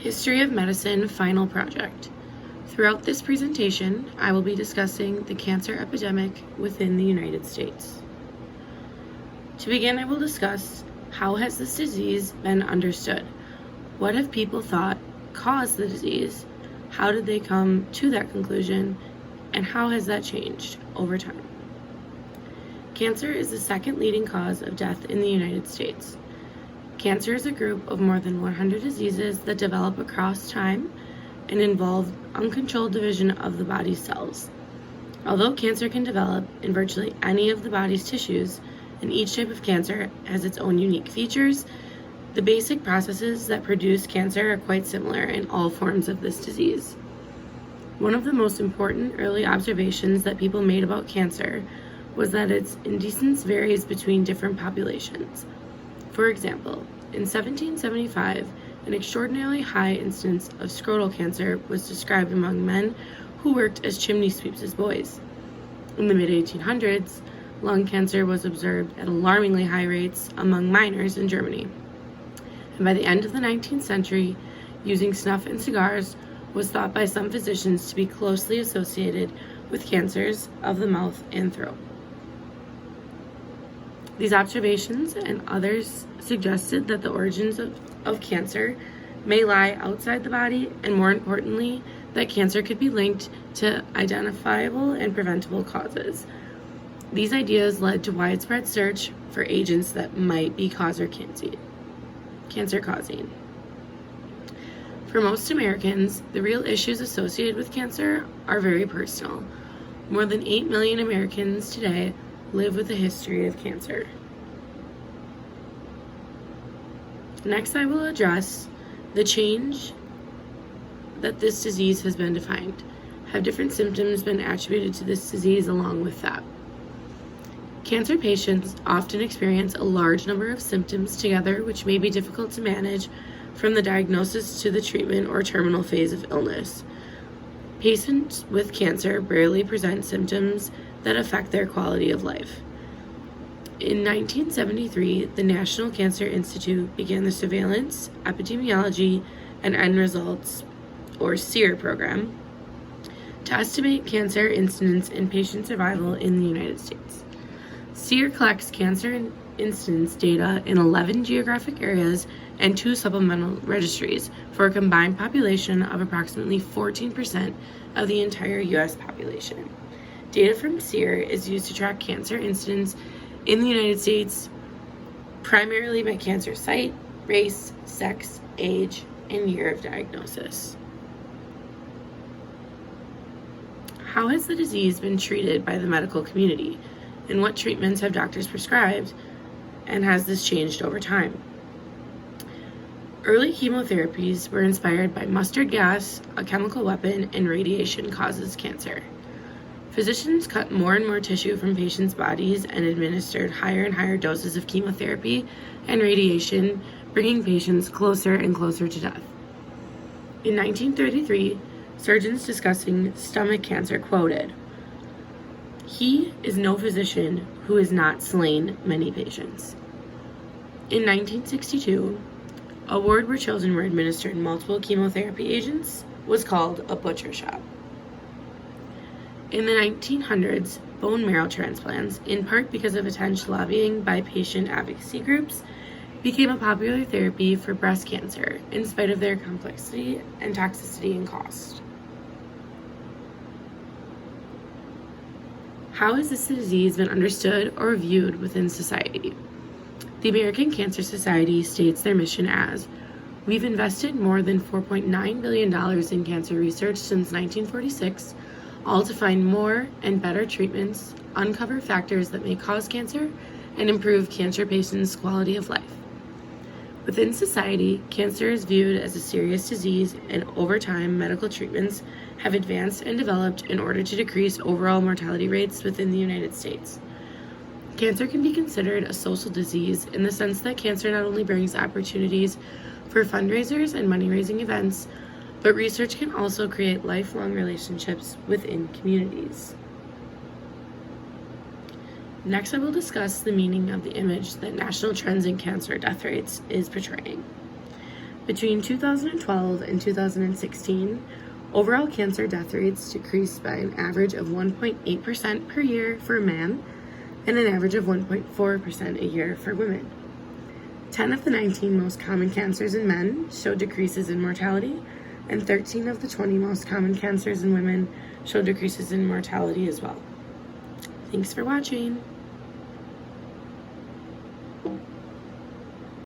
History of Medicine Final Project. Throughout this presentation, I will be discussing the cancer epidemic within the United States. To begin, I will discuss how has this disease been understood? What have people thought caused the disease? How did they come to that conclusion? And how has that changed over time? Cancer is the second leading cause of death in the United States. Cancer is a group of more than 100 diseases that develop across time and involve uncontrolled division of the body's cells. Although cancer can develop in virtually any of the body's tissues, and each type of cancer has its own unique features, the basic processes that produce cancer are quite similar in all forms of this disease. One of the most important early observations that people made about cancer was that its incidence varies between different populations. For example, in 1775, an extraordinarily high incidence of scrotal cancer was described among men who worked as chimney sweeps as boys. In the mid-1800s, lung cancer was observed at alarmingly high rates among miners in Germany. And by the end of the 19th century, using snuff and cigars was thought by some physicians to be closely associated with cancers of the mouth and throat. These observations and others suggested that the origins of cancer may lie outside the body, and more importantly, that cancer could be linked to identifiable and preventable causes. These ideas led to widespread search for agents that might be cancer causing. For most Americans, the real issues associated with cancer are very personal. More than 8 million Americans today live with a history of cancer. Next, I will address the change that this disease has been defined. Have different symptoms been attributed to this disease along with that? Cancer patients often experience a large number of symptoms together, which may be difficult to manage from the diagnosis to the treatment or terminal phase of illness. Patients with cancer rarely present symptoms that affect their quality of life. In 1973, the National Cancer Institute began the Surveillance, Epidemiology, and End Results, or SEER program, to estimate cancer incidence and patient survival in the United States. SEER collects cancer incidence data in 11 geographic areas and 2 supplemental registries for a combined population of approximately 14% of the entire U.S. population. Data from SEER is used to track cancer incidence in the United States primarily by cancer site, race, sex, age, and year of diagnosis. How has the disease been treated by the medical community, and what treatments have doctors prescribed, and has this changed over time? Early chemotherapies were inspired by mustard gas, a chemical weapon, and radiation causes cancer. Physicians cut more and more tissue from patients' bodies and administered higher and higher doses of chemotherapy and radiation, bringing patients closer and closer to death. In 1933, surgeons discussing stomach cancer quoted, "He is no physician who has not slain many patients." In 1962, a ward where children were administered multiple chemotherapy agents was called a butcher shop. In the 1900s, bone marrow transplants, in part because of intense lobbying by patient advocacy groups, became a popular therapy for breast cancer, in spite of their complexity and toxicity and cost. How has this disease been understood or viewed within society? The American Cancer Society states their mission as, "We've invested more than $4.9 billion in cancer research since 1946, all to find more and better treatments, uncover factors that may cause cancer, and improve cancer patients' quality of life." Within society, cancer is viewed as a serious disease, and over time, medical treatments have advanced and developed in order to decrease overall mortality rates within the United States. Cancer can be considered a social disease in the sense that cancer not only brings opportunities for fundraisers and money-raising events, but research can also create lifelong relationships within communities. Next, I will discuss the meaning of the image that National Trends in Cancer Death Rates is portraying. Between 2012 and 2016, overall cancer death rates decreased by an average of 1.8% per year for men and an average of 1.4% a year for women. 10 of the 19 most common cancers in men showed decreases in mortality, and 13 of the 20 most common cancers in women showed decreases in mortality as well. Thanks for watching.